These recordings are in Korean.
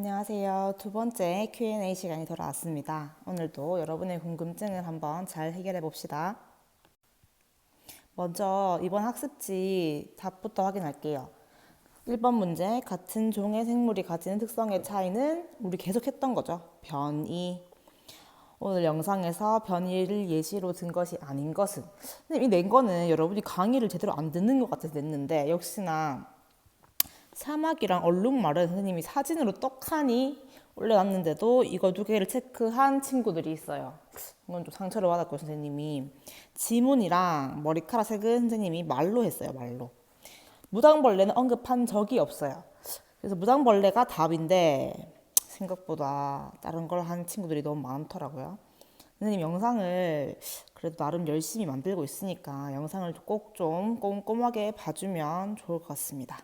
안녕하세요. 두 번째 Q&A 시간이 돌아왔습니다. 오늘도 여러분의 궁금증을 한번 잘 해결해 봅시다. 먼저 이번 학습지 답부터 확인할게요. 1번 문제, 같은 종의 생물이 가지는 특성의 차이는 우리 계속 했던 거죠. 변이. 오늘 영상에서 변이를 예시로 든 것이 아닌 것은, 이 낸 거는 여러분이 강의를 제대로 안 듣는 것 같아서 냈는데, 역시나 사막이랑 얼룩말은 선생님이 사진으로 떡하니 올려놨는데도 이거 두 개를 체크한 친구들이 있어요. 이건 좀 상처를 받았고, 선생님이 지문이랑 머리카락 색은 선생님이 말로 했어요. 말로. 무당벌레는 언급한 적이 없어요. 그래서 무당벌레가 답인데 생각보다 다른 걸 한 친구들이 너무 많더라고요. 선생님 영상을 그래도 나름 열심히 만들고 있으니까 영상을 꼭 좀 꼼꼼하게 봐주면 좋을 것 같습니다.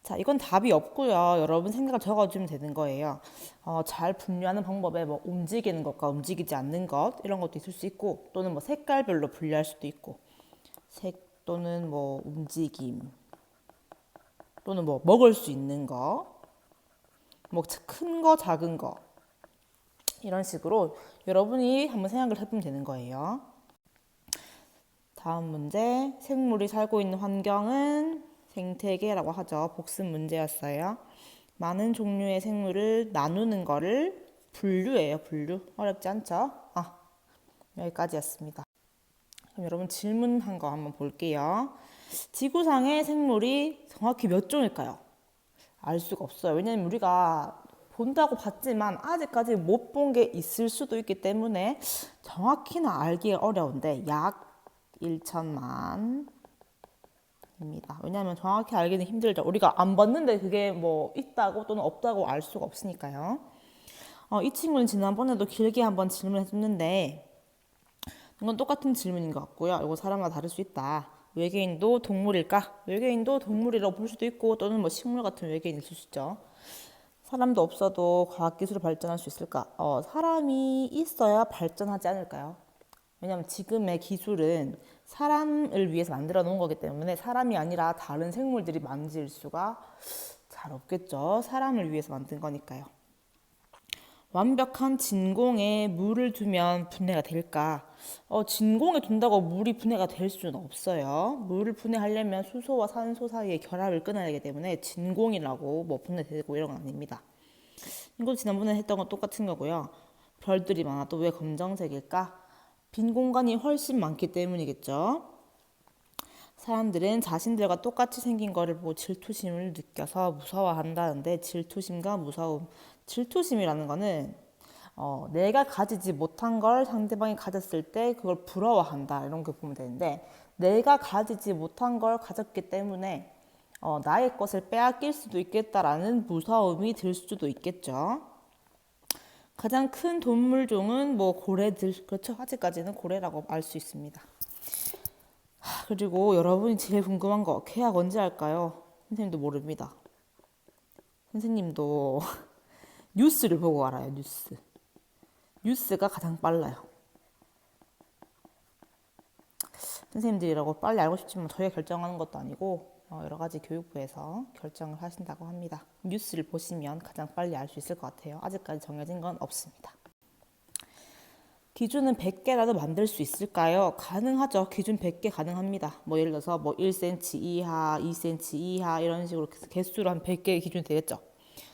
자, 이건 답이 없고요. 여러분 생각을 적어주면 되는 거예요. 잘 분류하는 방법에 뭐 움직이는 것과 움직이지 않는 것 이런 것도 있을 수 있고, 또는 뭐 색깔별로 분류할 수도 있고, 색 또는 뭐 움직임, 또는 뭐 먹을 수 있는 거, 뭐 큰 거, 작은 거 이런 식으로 여러분이 한번 생각을 해보면 되는 거예요. 다음 문제, 생물이 살고 있는 환경은 생태계라고 하죠. 복습 문제였어요. 많은 종류의 생물을 나누는 거를 분류예요. 분류. 어렵지 않죠? 여기까지였습니다. 그럼 여러분 질문한 거 한번 볼게요. 지구상의 생물이 정확히 몇 종일까요? 알 수가 없어요. 왜냐면 우리가 본다고 봤지만 아직까지 못 본 게 있을 수도 있기 때문에 정확히는 알기가 어려운데 약 1천만 입니다. 왜냐하면 정확히 알기는 힘들죠. 우리가 안 봤는데 그게 뭐 있다고 또는 없다고 알 수가 없으니까요. 이 친구는 지난번에도 길게 한번 질문했었는데 이건 똑같은 질문인 것 같고요. 이거 사람마다 다를 수 있다. 외계인도 동물일까? 외계인도 동물이라고 볼 수도 있고, 또는 뭐 식물 같은 외계인이 있을 수 있죠. 사람도 없어도 과학기술이 발전할 수 있을까? 사람이 있어야 발전하지 않을까요? 왜냐하면 지금의 기술은 사람을 위해서 만들어 놓은 거기 때문에 사람이 아니라 다른 생물들이 만질 수가 잘 없겠죠. 사람을 위해서 만든 거니까요. 완벽한 진공에 물을 두면 분해가 될까? 진공에 둔다고 물이 분해가 될 수는 없어요. 물을 분해하려면 수소와 산소 사이의 결합을 끊어야 하기 때문에 진공이라고 뭐 분해되고 이런 건 아닙니다. 이거 지난번에 했던 건 똑같은 거고요. 별들이 많아도 왜 검정색일까? 빈 공간이 훨씬 많기 때문이겠죠. 사람들은 자신들과 똑같이 생긴 거를 보고 질투심을 느껴서 무서워한다는데, 질투심과 무서움, 질투심이라는 거는 내가 가지지 못한 걸 상대방이 가졌을 때 그걸 부러워한다 이런 거 보면 되는데, 내가 가지지 못한 걸 가졌기 때문에 나의 것을 빼앗길 수도 있겠다라는 무서움이 들 수도 있겠죠. 가장 큰 동물종은 뭐 고래들, 그렇죠? 아직까지는 고래라고 알 수 있습니다. 그리고 여러분이 제일 궁금한 거, 계약 언제 할까요? 선생님도 모릅니다. 선생님도 뉴스를 보고 알아요. 뉴스가 가장 빨라요. 선생님들이라고 빨리 알고 싶지만 저희가 결정하는 것도 아니고 여러 가지 교육부에서 결정을 하신다고 합니다. 뉴스를 보시면 가장 빨리 알 수 있을 것 같아요. 아직까지 정해진 건 없습니다. 기준은 100개라도 만들 수 있을까요? 가능하죠. 기준 100개 가능합니다. 뭐 예를 들어서 뭐 1cm 이하, 2cm 이하 이런 식으로 개수로 한 100개의 기준이 되겠죠.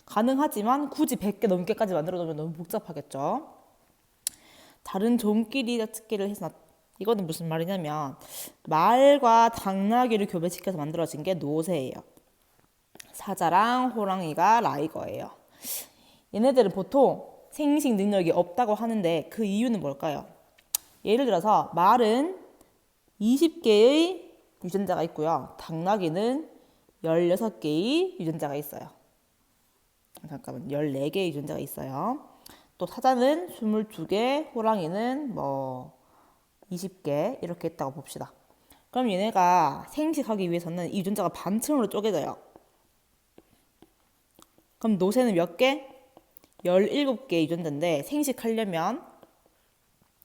가능하지만 굳이 100개 넘게까지 만들어 놓으면 너무 복잡하겠죠. 다른 종끼리 찾기를 해서 이거는 무슨 말이냐면 말과 당나귀를 교배시켜서 만들어진 게 노새예요. 사자랑 호랑이가 라이거예요. 얘네들은 보통 생식 능력이 없다고 하는데 그 이유는 뭘까요? 예를 들어서 말은 20개의 유전자가 있고요. 당나귀는 16개의 유전자가 있어요. 잠깐만, 14개의 유전자가 있어요. 또 사자는 22개, 호랑이는 뭐 20개 이렇게 있다고 봅시다. 그럼 얘네가 생식하기 위해서는 이 유전자가 반층으로 쪼개져요. 그럼 노새는 몇 개? 17개의 유전자인데 생식하려면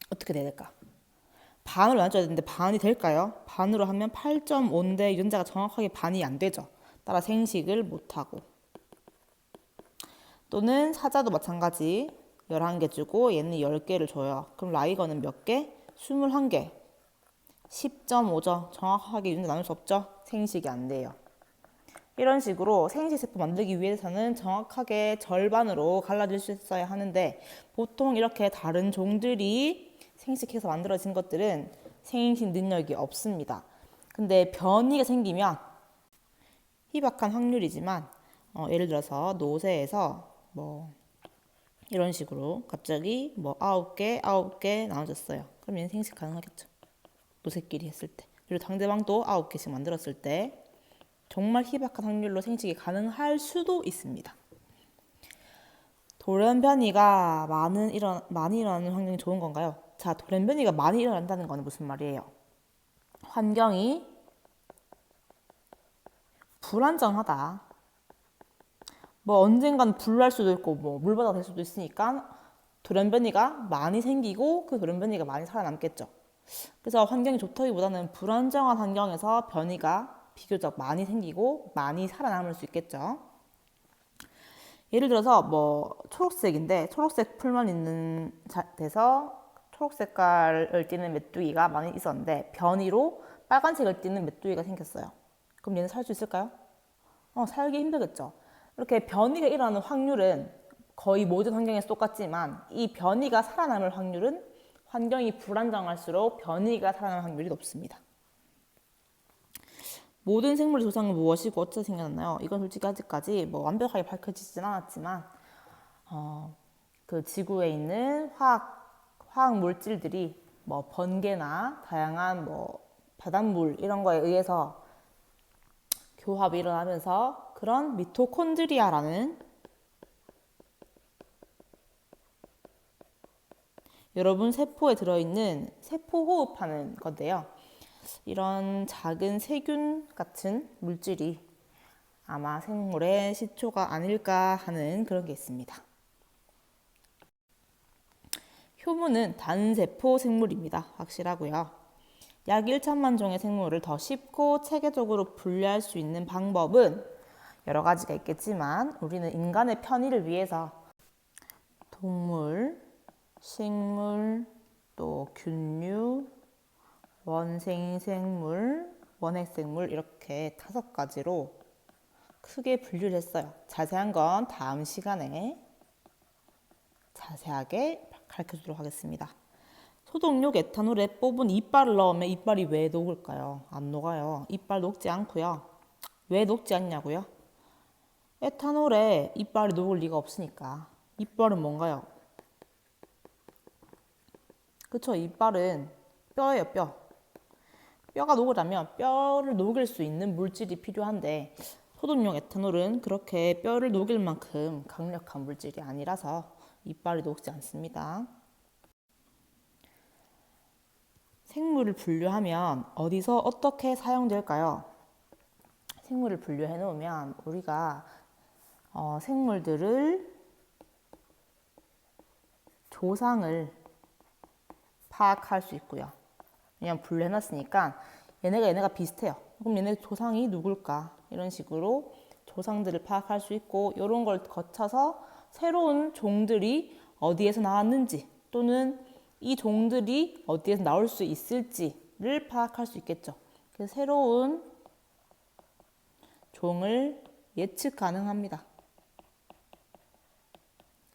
어떻게 돼야 될까? 반으로 나눠줘야 되는데 반이 될까요? 반으로 하면 8.5인데 유전자가 정확하게 반이 안 되죠. 따라 생식을 못하고. 또는 사자도 마찬가지 11개 주고 얘는 10개를 줘요. 그럼 라이거는 몇 개? 21개. 10.5죠. 정확하게 유전자 나눌 수 없죠. 생식이 안 돼요. 이런 식으로 생식세포 만들기 위해서는 정확하게 절반으로 갈라질 수 있어야 하는데 보통 이렇게 다른 종들이 생식해서 만들어진 것들은 생식 능력이 없습니다. 근데 변이가 생기면 희박한 확률이지만 예를 들어서 노새에서 뭐 이런 식으로 갑자기 뭐 9개 나눠졌어요. 그럼 얘는 생식 가능하겠죠. 노새끼리 했을 때. 그리고 상대방도 9개씩 만들었을 때 정말 희박한 확률로 생식이 가능할 수도 있습니다. 돌연변이가 많이 일어나는 환경이 좋은 건가요? 자, 돌연변이가 많이 일어난다는 건 무슨 말이에요? 환경이 불안정하다. 뭐 언젠간 불날 수도 있고 뭐 물바다가 될 수도 있으니까 돌연변이가 많이 생기고 그 돌연변이가 많이 살아남겠죠. 그래서 환경이 좋다기보다는 불안정한 환경에서 변이가 비교적 많이 생기고 많이 살아남을 수 있겠죠. 예를 들어서 뭐 초록색인데 초록색 풀만 있는 데서 초록색깔을 띠는 메뚜기가 많이 있었는데 변이로 빨간색을 띠는 메뚜기가 생겼어요. 그럼 얘는 살 수 있을까요? 살기 힘들겠죠. 이렇게 변이가 일어나는 확률은 거의 모든 환경에서 똑같지만 이 변이가 살아남을 확률은 환경이 불안정할수록 변이가 살아남을 확률이 높습니다. 모든 생물의 조상은 무엇이고 어떻게 생겨났나요? 이건 솔직히 아직까지 뭐 완벽하게 밝혀지진 않았지만 그 지구에 있는 화학 물질들이 뭐 번개나 다양한 뭐 바닷물 이런 거에 의해서 교합이 일어나면서 그런 미토콘드리아라는 여러분 세포에 들어있는 세포 호흡하는 건데요. 이런 작은 세균 같은 물질이 아마 생물의 시초가 아닐까 하는 그런 게 있습니다. 효모는 단세포 생물입니다. 확실하고요. 약 1천만 종의 생물을 더 쉽고 체계적으로 분류할 수 있는 방법은 여러 가지가 있겠지만 우리는 인간의 편의를 위해서 동물, 식물, 또 균류, 원생생물, 원핵생물 이렇게 5가지로 크게 분류를 했어요. 자세한 건 다음 시간에 자세하게 가르쳐주도록 하겠습니다. 소독용 에탄올에 뽑은 이빨을 넣으면 이빨이 왜 녹을까요? 안 녹아요. 이빨 녹지 않고요. 왜 녹지 않냐고요? 에탄올에 이빨이 녹을 리가 없으니까. 이빨은 뭔가요? 그쵸? 이빨은 뼈예요, 뼈. 뼈가 녹으려면 뼈를 녹일 수 있는 물질이 필요한데 소독용 에탄올은 그렇게 뼈를 녹일 만큼 강력한 물질이 아니라서 이빨이 녹지 않습니다. 생물을 분류하면 어디서 어떻게 사용될까요? 생물을 분류해 놓으면 우리가 생물들을 조상을 파악할 수 있고요. 왜냐면 분류해 놨으니까 얘네가 비슷해요. 그럼 얘네 조상이 누굴까? 이런 식으로 조상들을 파악할 수 있고 이런 걸 거쳐서 새로운 종들이 어디에서 나왔는지 또는 이 종들이 어디에서 나올 수 있을지를 파악할 수 있겠죠. 그래서 새로운 종을 예측 가능합니다.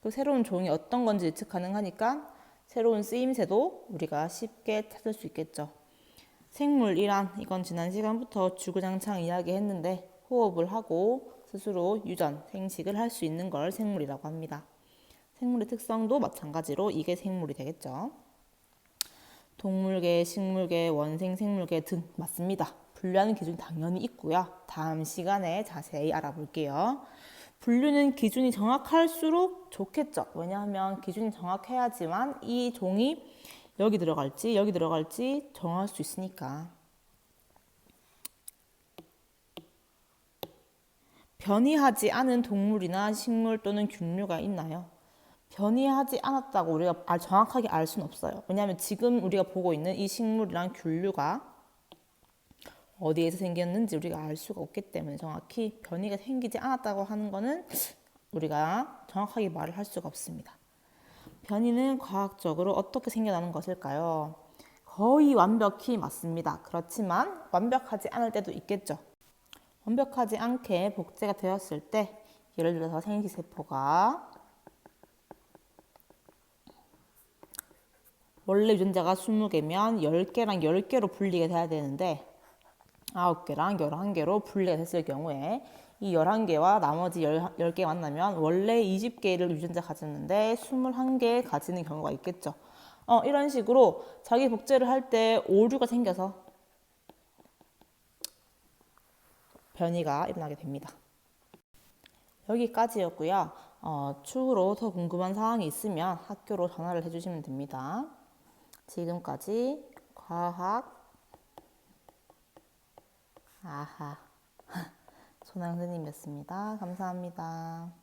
그 새로운 종이 어떤 건지 예측 가능하니까 새로운 쓰임새도 우리가 쉽게 찾을 수 있겠죠. 생물이란 이건 지난 시간부터 주구장창 이야기했는데 호흡을 하고 스스로 유전, 생식을 할 수 있는 걸 생물이라고 합니다. 생물의 특성도 마찬가지로 이게 생물이 되겠죠. 동물계, 식물계, 원생생물계 등 맞습니다. 분류하는 기준이 당연히 있고요. 다음 시간에 자세히 알아볼게요. 분류는 기준이 정확할수록 좋겠죠. 왜냐하면 기준이 정확해야지만 이 종이 여기 들어갈지 정할 수 있으니까. 변이하지 않은 동물이나 식물 또는 균류가 있나요? 변이하지 않았다고 우리가 정확하게 알 수는 없어요. 왜냐하면 지금 우리가 보고 있는 이 식물이랑 균류가 어디에서 생겼는지 우리가 알 수가 없기 때문에 정확히 변이가 생기지 않았다고 하는 거는 우리가 정확하게 말을 할 수가 없습니다. 변이는 과학적으로 어떻게 생겨나는 것일까요? 거의 완벽히 맞습니다. 그렇지만 완벽하지 않을 때도 있겠죠. 완벽하지 않게 복제가 되었을 때, 예를 들어서 생쥐세포가 원래 유전자가 20개면 10개랑 10개로 분리가 돼야 되는데 9개랑 11개로 분리가 됐을 경우에 이 11개와 나머지 10개 만나면 원래 20개를 유전자 가졌는데 21개 가지는 경우가 있겠죠. 이런 식으로 자기 복제를 할 때 오류가 생겨서 변이가 일어나게 됩니다. 여기까지였고요. 추후로 더 궁금한 사항이 있으면 학교로 전화를 해주시면 됩니다. 지금까지 과학 아하 손아영 선생님이었습니다. 감사합니다.